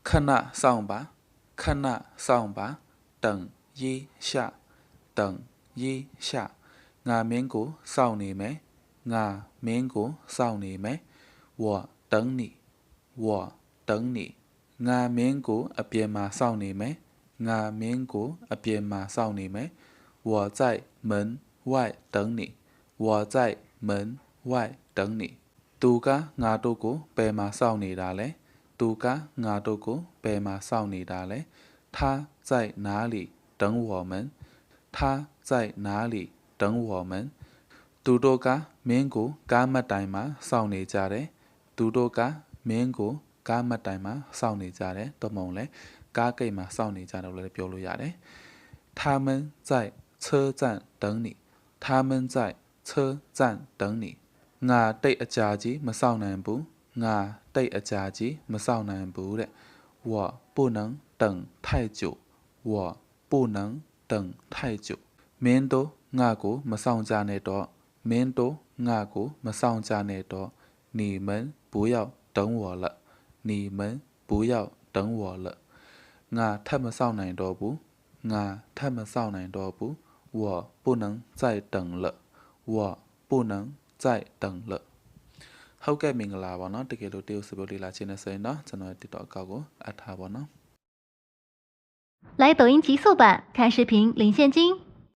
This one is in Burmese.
ခဏစောင့်ပါခဏစောင့်ပါ等一下等一下ငါမင်းကိုစောင့်နေမယ်ငါမင်းကိုစောင့်နေမယ်我等你我等你ငါမင်းကိုအပြင်မှာစောင့်နေမယ်ငါမင်းကိုအပြင်မှာစောင့်နေမယ်我在门外等你我在门外等你သူကငါတို့ကိုဘယ်မှာစောင့်နေတာလဲသူကငါတို့ကိုဘယ်မှာစောင့်နေတာလဲ他在哪里等我们他在哪里等我们သူတို့ကမင်းကိုကားမတ်တိုင်မှာစောင့်နေကြတယ်သူတို့ကမင်းကိုကားမတ်တိုင်မှာစောင့်နေကြတယ်တော့မဟုတ်လဲကားကိတ်မှာစောင့်နေကြတယ်လို့လည်းပြောလို့ရတယ်他们在车站等你他们在车站等你ငါတိတ်အကြာကြီးမစောင့်နိုင်ဘူးငါတိတ်အကြာကြီးမစောင့်နိုင်ဘူးတဲ့我不能等太久我不能等太久မင်းတို့ငါကိုမစောင့်ကြနဲ့တော့မင်းတို့ငါကိုမစောင့်ကြနဲ့တော့你们不要等我了你们不要等我了ငါထပ်မစောင့်နိုင်တော့ဘူးငါထပ်မစောင့်နိုင်တော့ဘူး我不能再等了我不能再等了ဟုတ်ကဲ့မင်္ဂလာပါเนาะတကယ်လို့တရုတ်စပုတ်လေးလာခြင်းနဲ့ဆိုရင်တော့ကျွန်တော် TikTok အကောင့်ကိုအပ်ထားပါเนาะ来抖音极速版看视频领现金。